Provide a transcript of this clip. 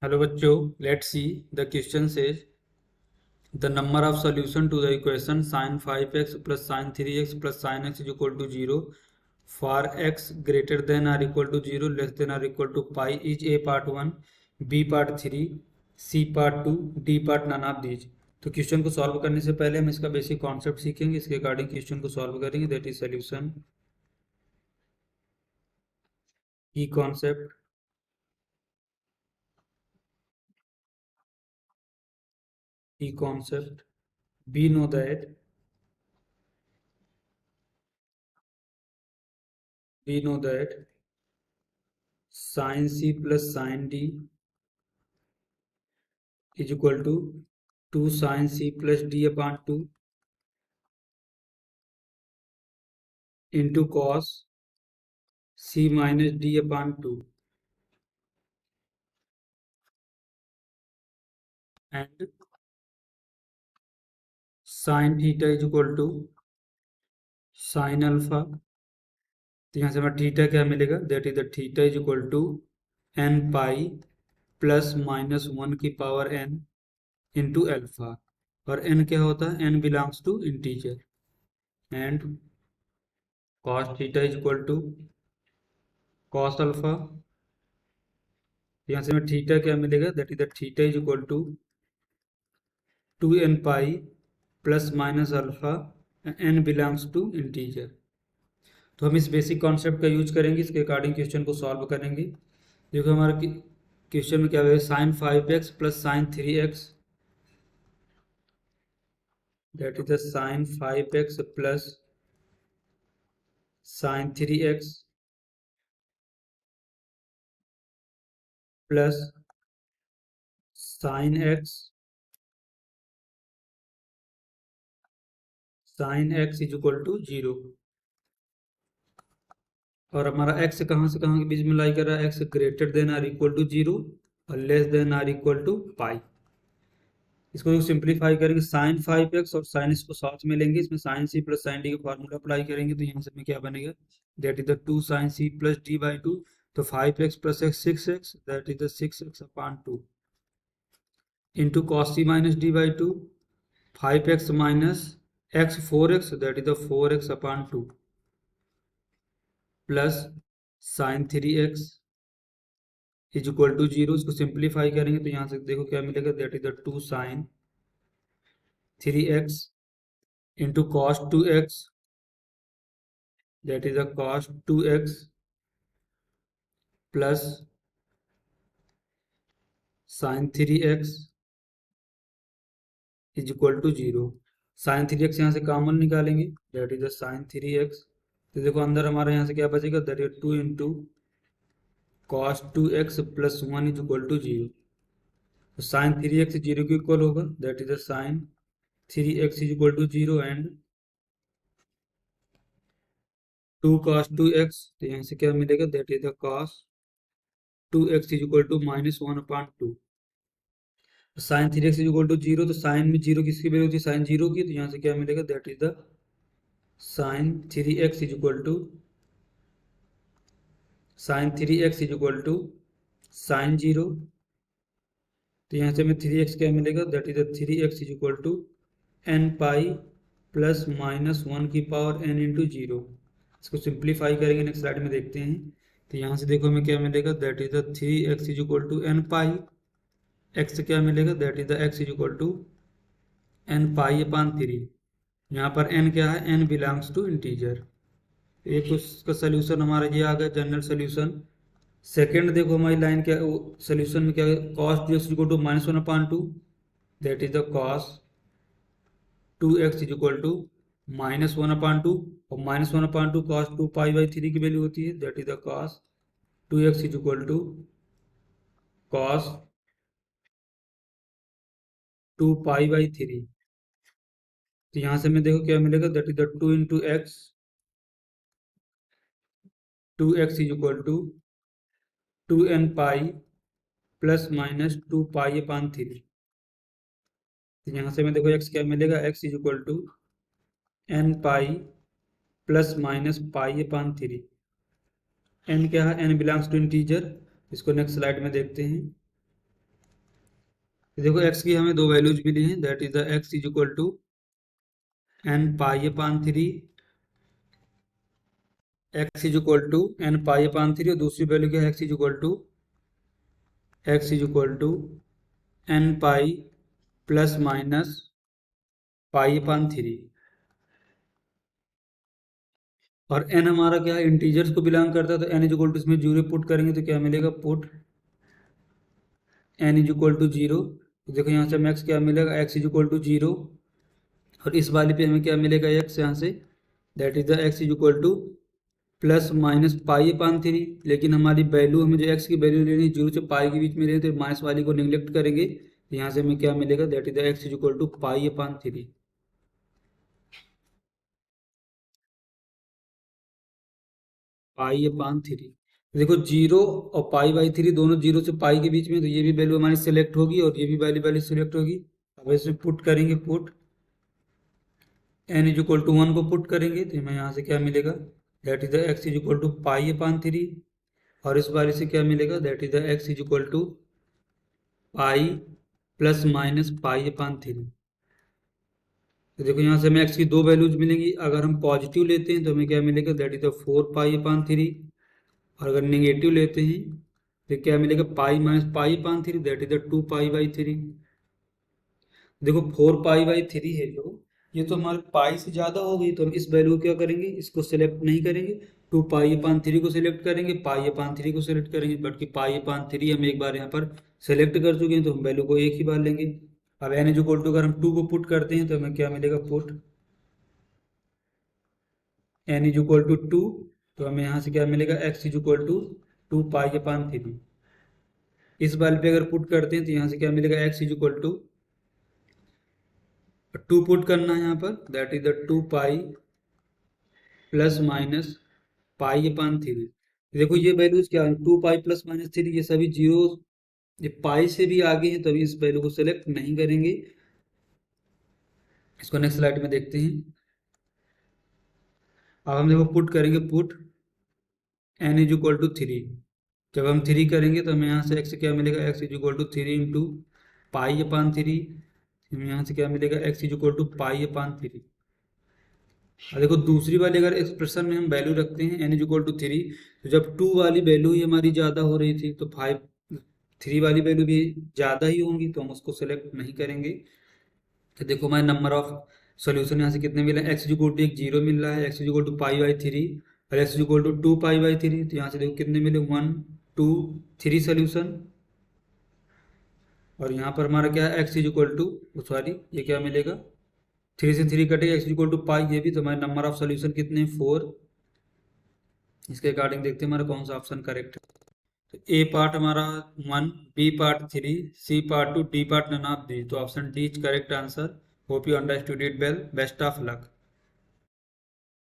Hello बच्चों, let's see the question says the number of solution to the equation sin 5x plus sin 3x plus sin x is equal to 0 for x greater than or equal to 0 less than or equal to pi is a part 1, b part 3, c part 2, d part none of these। तो question को solve करने से पहले हम इसका basic concept सीखेंगे, इसके according question को सॉल्व करेंगे। दैट इज सोल्यूशन की कॉन्सेप्ट की concept we know that we know that sin c plus sin d is equal to 2 sin c plus d upon 2 into cos c minus d upon 2 and sin theta is equal to sin alpha। तो यहाँ से हमें theta क्या मिलेगा? That is the theta is equal to n pi plus minus 1 की power n into alpha. और n क्या होता है? n belongs to integer and cos theta is equal to cos alpha. यहाँ से हमें थीटा क्या मिलेगा? That is the theta is equal to 2n pi plus minus alpha, n belongs to integer. तो हम इस बेसिक कॉन्सेप्ट का use करेंगे, इसके अकॉर्डिंग क्वेश्चन को सॉल्व करेंगे। देखो हमारा क्वेश्चन में क्या है, sine 5x plus sine 3x, that is the sine 5x plus sine 3x plus sine x is equal to 0। और हमारा x कहाँ से कहाँ के बीच में लाई कर रहा है? x greater than or equal to 0 और less than or equal to pi. इसको सिंप्लीफाई करेंगे, साइन 5x और साइन इसको साथ में लेंगे, इसमें sine C plus sine D का फार्मूला अप्लाई करेंगे, तो यहाँ से में क्या बनेगा? That is the 2 sine C plus D by 2। तो 5x plus X 6x, that is the 6x upon 2 into cos C minus D by 2, 5x minus X 4x, that is the 4x upon 2 plus sine 3x is equal to 0। इसको simplify करेंगे तो यहाँ से देखो क्या मिलेगा? That is the 2 sine 3x into cos 2x, that is the cos 2x plus sin 3x is equal to 0। Sine 3x यहाँ से कॉमन निकालेंगे, that is the sin 3x। तो देखो अंदर हमारा यहाँ से क्या बचेगा? that is 2 into cos 2x plus 1 is equal to 0। तो साइन 3x 0 के इक्वल होगा, that is the sin 3x is equal to 0 and 2 cos 2x, तो यहाँ से क्या मिलेगा? that is the cos 2x is equal to minus 1 upon 2। Sine 3x is equal to 0, तो sign में 0 किसकी वैल्यू होती है? साइन 0 की। तो यहाँ से क्या मिलेगा? That is the sine 3x is equal to sine 3x is equal to sine 0। तो यहाँ से हमें 3x क्या मिलेगा? That is the 3x is equal to n pi plus minus 1 की पावर n इंटू 0। इसको सिंप्लीफाई करेंगे, नेक्स्ट स्लाइड में देखते हैं। तो यहाँ से देखो हमें क्या मिलेगा? That is the 3x is equal to n pi, x क्या मिलेगा? That is the x is equal to n pi upon 3। यहाँ पर n क्या है? n belongs to integer. एक उसका सोल्यूशन हमारा ये आ गया, जनरल सोल्यूशन। सेकंड देखो हमारी लाइन क्या, सोल्यूशन में क्या है? cos 2x equal to minus 1 upon 2, that is the cos 2x is equal to minus 1 upon 2, और minus 1 upon 2 cos 2 pi by 3 की वैल्यू होती है, that is the cos 2x is equal to cos 2 pi by 3। तो यहाँ से हमें देखो क्या मिलेगा? That is the 2 into X, 2x is equal to 2n pi plus minus 2 pi upon 3। तो यहाँ से हमें देखो x क्या मिलेगा? x is equal to n pi plus minus pi upon 3। n क्या है? n belongs to integer. इसको नेक्स्ट स्लाइड में देखते हैं। देखो x की हमें दो वैल्यूज मिली हैं, that is the x is equal to n pi upon 3, x is equal to n pi upon 3, और दूसरी वैल्यू क्या है, x is equal to n pi plus minus pi upon 3। और n हमारा क्या है, इंटीजर्स को बिलोंग करता है, तो n इज इक्वल टू इसमें जीरो पुट करेंगे तो क्या मिलेगा, put n is equal to zero. तो देखो यहाँ से हमें x क्या मिलेगा, x is equal to zero, और इस वाले पे हमें क्या मिलेगा, x यहाँ से, that is the x is equal to plus minus pi upon 3। लेकिन हमारी वैल्यू, हमें जो x की वैल्यू लेनी है जीरो से पाई के बीच में लेनी, तो माइनस वाली को निगलेक्ट करेंगे, तो यहाँ से हमें क्या मिलेगा, that is the x is equal to pi upon 3, pi upon 3। देखो जीरो और पाई बाई 3 दोनों जीरो से पाई के बीच में, तो ये भी वैल्यू हमारी सिलेक्ट होगी और ये भी वैल्यू वैल्यू सिलेक्ट होगी। अब इसमें पुट करेंगे, put n is equal to 1 को पुट करेंगे, तो हमें यहाँ से क्या मिलेगा, that is the x is equal to pi upon 3, और इस बार से क्या मिलेगा, that is the x is equal to pi plus minus pi upon 3। तो देखो यहाँ से हमें x की दो वैल्यूज मिलेंगी, अगर हम पॉजिटिव लेते हैं तो हमें क्या मिलेगा, that is the 4 pi upon 3, और अगर नेगेटिव लेते हैं तो क्या मिलेगा, pi minus pi upon 3, that is the 2 pi by 3। देखो 4 पाई बाई 3 है जो, ये तो हमारे पाई से ज़्यादा हो गई, तो हम इस वैल्यू को क्या करेंगे, इसको सेलेक्ट नहीं करेंगे, 2 पाई अपान 3 को सिलेक्ट करेंगे, पाई अपान 3 को सिलेक्ट करेंगे, बल्कि पाई अपान 3 हम एक बार यहाँ पर सेलेक्ट कर चुके हैं, तो हम वैल्यू को एक ही बार लेंगे। अब एन इज इक्वल टू अगर हम 2 को पुट करते हैं तो हमें क्या मिलेगा, put N is equal to 2, तो हमें यहाँ से क्या मिलेगा, x is equal to 2 pi upon 3। इस वाले पे अगर पुट करते हैं तो यहाँ से क्या मिलेगा, x is equal to 2 put करना है यहाँ पर, that is the 2 pi plus minus pi upon 3। देखो ये वैल्यूज क्या है, 2 पाई प्लस माइनस 3, ये सभी जीरो, ये पाई से भी आगे हैं, तभी इस वैल्यू को सेलेक्ट नहीं करेंगे। इसको नेक्स्ट स्लाइड में देखते हैं। अब हम देखो पुट करेंगे, put N is equal to 3। जब हम 3 करेंगे तो हमें यहाँ से x क्या मिलेगा, x is equal to 3 into pi upon 3। हमें यहाँ से क्या मिलेगा, x is equal to pi upon 3। और देखो दूसरी वाली अगर एक्सप्रेशन में हम वैल्यू रखते हैं n इज इक्वल टू 3, तो जब 2 वाली वैल्यू ही हमारी ज़्यादा हो रही थी, तो 3 वाली वैल्यू भी ज़्यादा ही होंगी, तो हम उसको सेलेक्ट नहीं करेंगे। तो देखो हमारे नंबर ऑफ सोल्यूशन यहाँ से कितने मिले, एक्स इज इक्वल टू एक जीरो मिल रहा है, X is equal to pi by 3, और X is equal to 2 pi by 3, तो यहाँ से देखो कितने मिले, 1 2 3 सोल्यूशन। और यहाँ पर हमारा क्या है, X is equal to, sorry ये क्या मिलेगा, 3 से 3 कटेगा, X is equal to pi, ये भी, तो हमारे नंबर ऑफ सोल्यूशन कितने हैं, 4। इसके अकॉर्डिंग देखते हैं हमारा कौन सा ऑप्शन करेक्ट है। तो ए पार्ट हमारा 1, B part 3, C part 2, D part none of the, तो option D is correct answer. Hope you understood it well, best of luck.